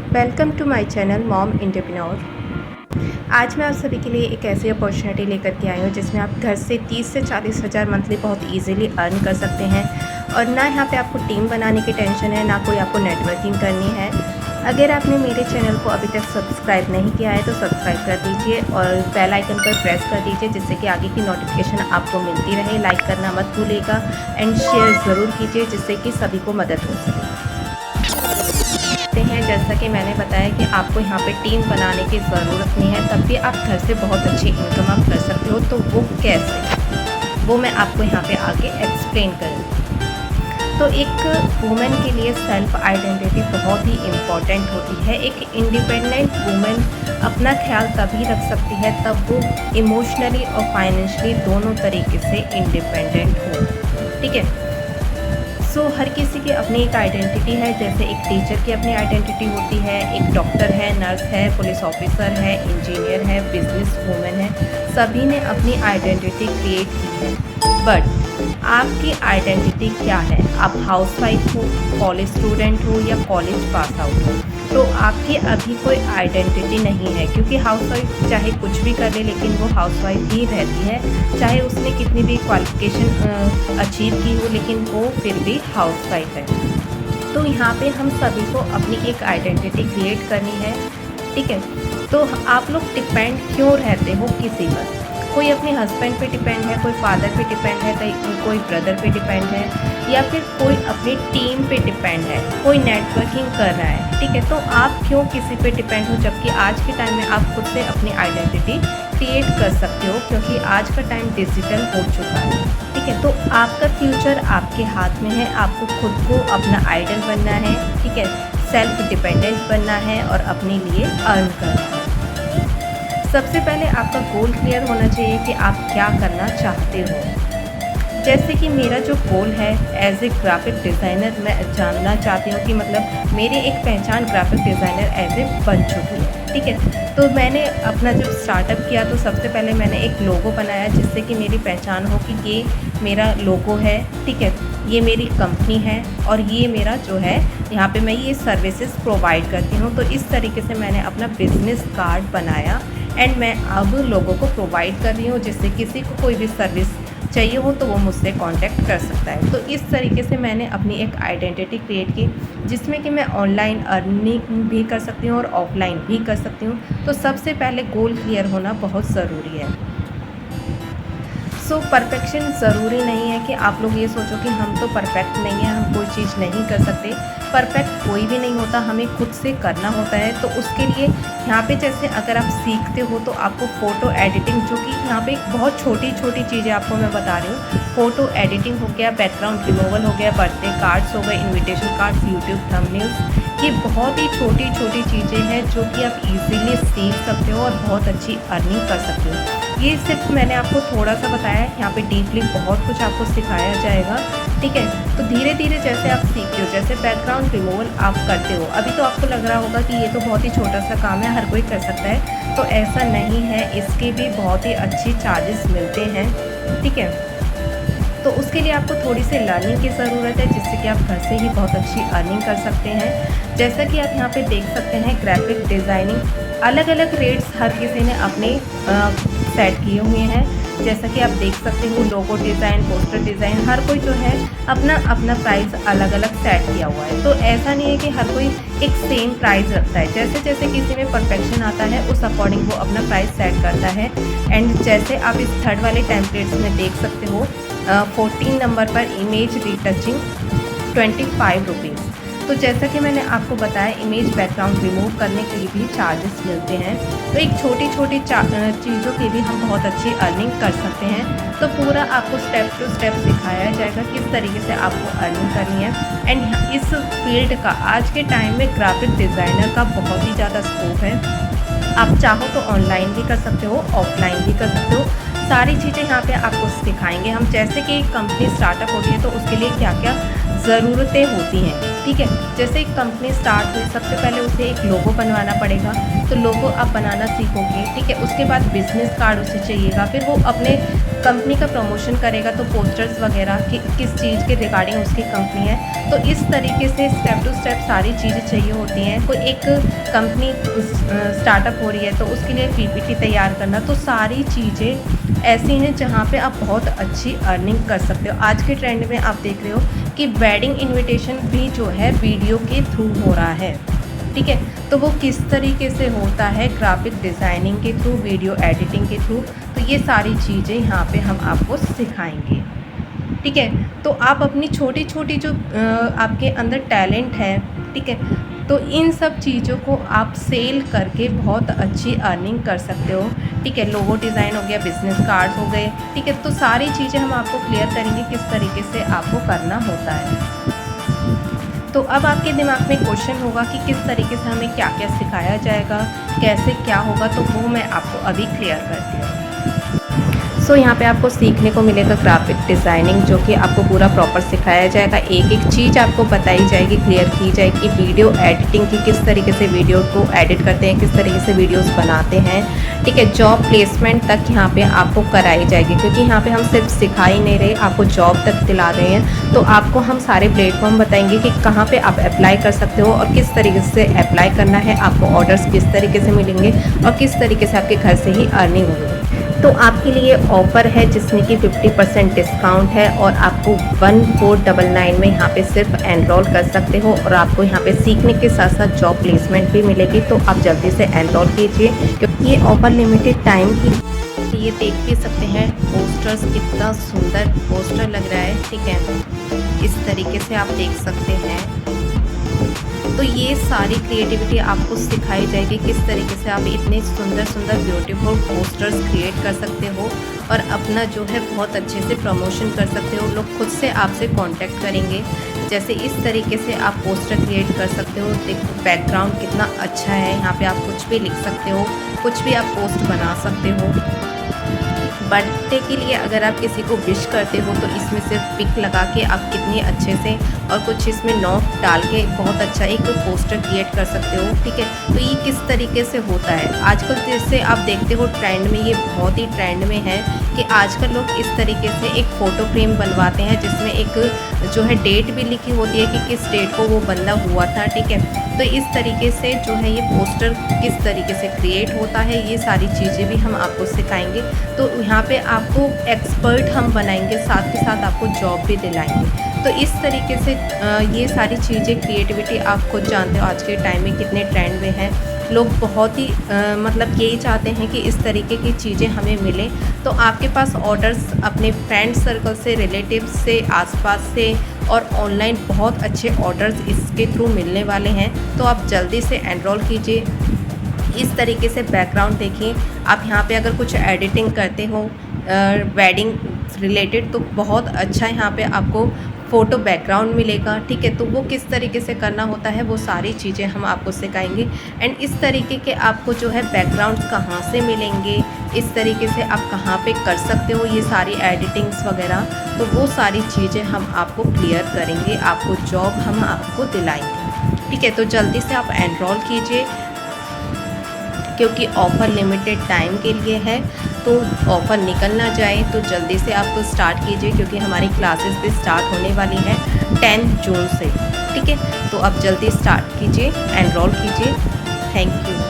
Welcome to my channel mom entrepreneur. आज मैं आप सभी के लिए एक ऐसी अपॉर्चुनिटी लेकर के आई हूँ जिसमें आप घर से 30 से 40 हज़ार मंथली बहुत इजीली अर्न कर सकते हैं और ना यहाँ पे आपको टीम बनाने की टेंशन है, ना कोई आपको नेटवर्किंग करनी है। अगर आपने मेरे चैनल को अभी तक सब्सक्राइब नहीं किया है तो सब्सक्राइब कर दीजिए और बेल आइकन पर प्रेस कर दीजिए जिससे कि आगे की नोटिफिकेशन आपको मिलती रहे। लाइक करना मत भूलिएगा एंड शेयर ज़रूर कीजिए जिससे कि सभी को मदद हो सके। हैं जैसा कि मैंने बताया कि आपको यहाँ पे टीम बनाने की ज़रूरत नहीं है, तब भी आप घर से बहुत अच्छी इनकम आप कर सकते हो। तो वो कैसे, वो मैं आपको यहाँ पे आगे एक्सप्लेन करूँगी। तो एक वुमेन के लिए सेल्फ आइडेंटिटी बहुत ही इम्पॉर्टेंट होती है। एक इंडिपेंडेंट वुमेन अपना ख्याल तभी रख सकती है तब वो इमोशनली और फाइनेंशियली दोनों तरीके से इंडिपेंडेंट हो। ठीक है। हर किसी की अपनी एक आइडेंटिटी है। जैसे एक टीचर की अपनी आइडेंटिटी होती है, एक डॉक्टर है, नर्स है, पुलिस ऑफिसर है, इंजीनियर है, बिजनेस वूमेन है, सभी ने अपनी आइडेंटिटी क्रिएट की है। बट आपकी आइडेंटिटी क्या है? आप हाउसवाइफ हो, कॉलेज स्टूडेंट हो या कॉलेज पास आउट हो, तो आपकी अभी कोई आइडेंटिटी नहीं है, क्योंकि हाउसवाइफ चाहे कुछ भी कर ले लेकिन वो हाउसवाइफ ही रहती है। चाहे उसने कितनी भी क्वालिफिकेशन अचीव की हो लेकिन वो फिर भी हाउसवाइफ है। तो यहाँ पे हम सभी को अपनी एक आइडेंटिटी क्रिएट करनी है। ठीक है। तो आप लोग डिपेंड क्यों रहते हो किसी पर? कोई अपने हस्बैंड पे डिपेंड है, कोई फादर पे डिपेंड है, कोई ब्रदर पे डिपेंड है, या फिर कोई अपनी टीम पे डिपेंड है, कोई नेटवर्किंग कर रहा है। ठीक है। तो आप क्यों किसी पे डिपेंड हो, जबकि आज के टाइम में आप खुद से अपनी आइडेंटिटी क्रिएट कर सकते हो, क्योंकि आज का टाइम डिजिटल हो चुका है। ठीक है। तो आपका फ्यूचर आपके हाथ में है। आपको खुद को अपना आइडल बनना है। ठीक है। सेल्फ डिपेंडेंट बनना है और अपने लिए अर्न करना है। सबसे पहले आपका गोल क्लियर होना चाहिए कि आप क्या करना चाहते हो। जैसे कि मेरा जो गोल है एज ए ग्राफिक डिज़ाइनर, मैं जानना चाहती हूँ कि मतलब मेरी एक पहचान ग्राफिक डिज़ाइनर एज ए बन चुकी है। ठीक है। तो मैंने अपना जब स्टार्टअप किया तो सबसे पहले मैंने एक लोगो बनाया जिससे कि मेरी पहचान हो कि ये मेरा लोगो है। ठीक है। ये मेरी कंपनी है और ये मेरा जो है यहाँ पे मैं ये सर्विसेज प्रोवाइड करती हूँ। तो इस तरीके से मैंने अपना बिजनेस कार्ड बनाया एंड मैं अब लोगों को प्रोवाइड कर रही हूँ, जिससे किसी को कोई भी सर्विस चाहिए हो तो वो मुझसे कांटेक्ट कर सकता है। तो इस तरीके से मैंने अपनी एक आइडेंटिटी क्रिएट की जिसमें कि मैं ऑनलाइन अर्निंग भी कर सकती हूँ और ऑफलाइन भी कर सकती हूँ। तो सबसे पहले गोल क्लियर होना बहुत ज़रूरी है। परफेक्शन ज़रूरी नहीं है कि आप लोग ये सोचो कि हम तो परफेक्ट नहीं है, हम कोई चीज़ नहीं कर सकते। परफेक्ट कोई भी नहीं होता, हमें खुद से करना होता है। तो उसके लिए यहाँ पे जैसे अगर आप सीखते हो तो आपको फ़ोटो एडिटिंग, जो कि यहाँ पे बहुत छोटी छोटी चीज़ें आपको मैं बता रही हूँ। फ़ोटो एडिटिंग हो गया, बैकग्राउंड रिमूवल हो गया, बर्थडे कार्ड्स हो गए, इन्विटेशन कार्ड्स, यूट्यूब थंबनेल्स, ये बहुत ही छोटी छोटी चीज़ें हैं जो कि आप इजीली सीख सकते हो और बहुत अच्छी अर्निंग कर सकते हो। ये सिर्फ मैंने आपको थोड़ा सा बताया है, यहाँ पे डीपली बहुत कुछ आपको सिखाया जाएगा। ठीक है। तो धीरे धीरे जैसे आप सीखते हो, जैसे बैकग्राउंड रिमूवल आप करते हो, अभी तो आपको लग रहा होगा कि ये तो बहुत ही छोटा सा काम है, हर कोई कर सकता है। तो ऐसा नहीं है, इसके भी बहुत ही अच्छी चार्जेस मिलते हैं। ठीक है। तो उसके लिए आपको थोड़ी सी लर्निंग की ज़रूरत है, जिससे कि आप घर से ही बहुत अच्छी अर्निंग कर सकते हैं। जैसा कि आप यहाँ पे देख सकते हैं, ग्राफिक डिज़ाइनिंग अलग अलग रेट्स हर किसी ने अपने सेट किए हुए हैं। जैसा कि आप देख सकते हो, लोगो डिज़ाइन, पोस्टर डिज़ाइन, हर कोई जो है अपना अपना प्राइस अलग अलग सेट किया हुआ है। तो ऐसा नहीं है कि हर कोई एक सेम प्राइस रखता है। जैसे जैसे किसी में परफेक्शन आता है उस अकॉर्डिंग वो अपना प्राइस सेट करता है। एंड जैसे आप इस थर्ड वाले टेम्पलेट्स में देख सकते हो, 14 नंबर पर इमेज रीटचिंग 25 रुपीज़। तो जैसा कि मैंने आपको बताया, इमेज बैकग्राउंड रिमूव करने के लिए भी चार्जेस मिलते हैं। तो एक छोटी छोटी चीज़ों की भी हम बहुत अच्छी अर्निंग कर सकते हैं। तो पूरा आपको स्टेप टू स्टेप सिखाया जाएगा किस तरीके से आपको अर्निंग करनी है। एंड इस फील्ड का आज के टाइम में ग्राफिक डिज़ाइनर का बहुत ही ज़्यादा स्कोप है। आप चाहो तो ऑनलाइन भी कर सकते हो, ऑफलाइन भी कर सकते हो। सारी चीज़ें यहाँ पे आपको सिखाएंगे हम। जैसे कि कंपनी स्टार्टअप होती है तो उसके लिए क्या क्या ज़रूरतें होती हैं, ठीक है। जैसे एक कंपनी स्टार्ट हुई, सबसे पहले उसे एक लोगो बनवाना पड़ेगा, तो लोगो आप बनाना सीखोगे, ठीक है। उसके बाद बिज़नेस कार्ड उसे चाहिएगा, फिर वो अपने कंपनी का प्रमोशन करेगा तो पोस्टर्स वगैरह कि किस चीज़ के रिगार्डिंग उसकी कंपनी है। तो इस तरीके से स्टेप टू स्टेप सारी चीज़ें चाहिए होती हैं। कोई एक कंपनी स्टार्टअप हो रही है तो उसके लिए पीपीटी तैयार करना, तो सारी चीज़ें ऐसी हैं जहाँ पे आप बहुत अच्छी अर्निंग कर सकते हो। आज के ट्रेंड में आप देख रहे हो कि वेडिंग इनविटेशन भी जो है वीडियो के थ्रू हो रहा है, ठीक है। तो वो किस तरीके से होता है, ग्राफिक डिज़ाइनिंग के थ्रू, वीडियो एडिटिंग के थ्रू, तो ये सारी चीज़ें यहाँ पे हम आपको सिखाएंगे, ठीक है। तो आप अपनी छोटी छोटी जो आपके अंदर टैलेंट है, ठीक है, तो इन सब चीज़ों को आप सेल करके बहुत अच्छी अर्निंग कर सकते हो, ठीक है। लोगो डिज़ाइन हो गया, बिज़नेस कार्ड्स हो गए, ठीक है। तो सारी चीज़ें हम आपको क्लियर करेंगे किस तरीके से आपको करना होता है। तो अब आपके दिमाग में क्वेश्चन होगा कि किस तरीके से हमें क्या क्या सिखाया जाएगा, कैसे क्या होगा, तो वो मैं आपको अभी क्लियर करती हूँ। सो यहाँ पे आपको सीखने को मिलेगा ग्राफिक डिज़ाइनिंग, जो कि आपको पूरा प्रॉपर सिखाया जाएगा। एक एक चीज़ आपको बताई जाएगी, क्लियर की जाएगी। वीडियो एडिटिंग की, किस तरीके से वीडियो को एडिट करते हैं, किस तरीके से वीडियोस बनाते हैं, ठीक है। जॉब प्लेसमेंट तक यहाँ पे आपको कराई जाएगी, क्योंकि यहाँ पे हम सिर्फ सिखा ही नहीं रहे, आपको जॉब तक दिला रहे हैं। तो आपको हम सारे प्लेटफॉर्म बताएंगे कि कहाँ पर आप अप्लाई कर सकते हो और किस तरीके से अप्लाई करना है, आपको ऑर्डर्स किस तरीके से मिलेंगे और किस तरीके से आपके घर से ही अर्निंग होगी। तो आपके लिए ऑफ़र है जिसमें कि 50% डिस्काउंट है और आपको 1499 में यहाँ पे सिर्फ एनरोल कर सकते हो और आपको यहाँ पे सीखने के साथ साथ जॉब प्लेसमेंट भी मिलेगी। तो आप जल्दी से एनरोल कीजिए, क्योंकि ये ऑफ़र लिमिटेड टाइम की। ये देख भी सकते हैं पोस्टर्स, कितना सुंदर पोस्टर लग रहा है, ठीक है। इस तरीके से आप देख सकते हैं। तो ये सारी क्रिएटिविटी आपको सिखाई जाएगी, किस तरीके से आप इतने सुंदर सुंदर ब्यूटीफुल पोस्टर्स क्रिएट कर सकते हो और अपना जो है बहुत अच्छे से प्रमोशन कर सकते हो। लोग खुद से आपसे कांटेक्ट करेंगे। जैसे इस तरीके से आप पोस्टर क्रिएट कर सकते हो। देखो बैकग्राउंड कितना अच्छा है, यहाँ पे आप कुछ भी लिख सकते हो, कुछ भी आप पोस्ट बना सकते हो। बर्थडे के लिए अगर आप किसी को विश करते हो तो इसमें सिर्फ पिक लगा के आप कितने अच्छे से और कुछ इसमें नोट डाल के बहुत अच्छा एक पोस्टर क्रिएट कर सकते हो, ठीक है। तो ये किस तरीके से होता है आजकल, जैसे आप देखते हो ट्रेंड में, ये बहुत ही ट्रेंड में है कि आजकल लोग इस तरीके से एक फ़ोटो फ्रेम बनवाते हैं जिसमें एक जो है डेट भी लिखी होती है कि किस डेट को वो बंदा हुआ था, ठीक है। तो इस तरीके से जो है ये पोस्टर किस तरीके से क्रिएट होता है, ये सारी चीज़ें भी हम आपको सिखाएंगे। तो यहाँ पे आपको एक्सपर्ट हम बनाएंगे, साथ के साथ आपको जॉब भी दिलाएंगे। तो इस तरीके से ये सारी चीज़ें, क्रिएटिविटी आप खुद जानते हो आज के टाइम में कितने ट्रेंड में है। लोग बहुत ही मतलब यही चाहते हैं कि इस तरीके की चीज़ें हमें मिले। तो आपके पास ऑर्डर्स अपने फ्रेंड सर्कल से, रिलेटिव्स से, आसपास से और ऑनलाइन बहुत अच्छे ऑर्डर्स इसके थ्रू मिलने वाले हैं। तो आप जल्दी से एनरोल कीजिए। इस तरीके से बैकग्राउंड देखिए, आप यहाँ पे अगर कुछ एडिटिंग करते हो वेडिंग रिलेटेड तो बहुत अच्छा यहाँ पे आपको फ़ोटो बैकग्राउंड मिलेगा, ठीक है। तो वो किस तरीके से करना होता है वो सारी चीज़ें हम आपको सिखाएंगे। एंड इस तरीके के आपको जो है बैकग्राउंड्स कहाँ से मिलेंगे, इस तरीके से आप कहाँ पे कर सकते हो ये सारी एडिटिंग्स वगैरह, तो वो सारी चीज़ें हम आपको क्लियर करेंगे, आपको जॉब हम आपको दिलाएंगे, ठीक है। तो जल्दी से आप एनरोल कीजिए, क्योंकि ऑफ़र लिमिटेड टाइम के लिए है। तो ऑफ़र निकल ना जाए तो जल्दी से आप स्टार्ट कीजिए, क्योंकि हमारी क्लासेस भी स्टार्ट होने वाली हैं 10 जून से, ठीक है। तो आप जल्दी स्टार्ट कीजिए, एनरोल कीजिए। Thank you.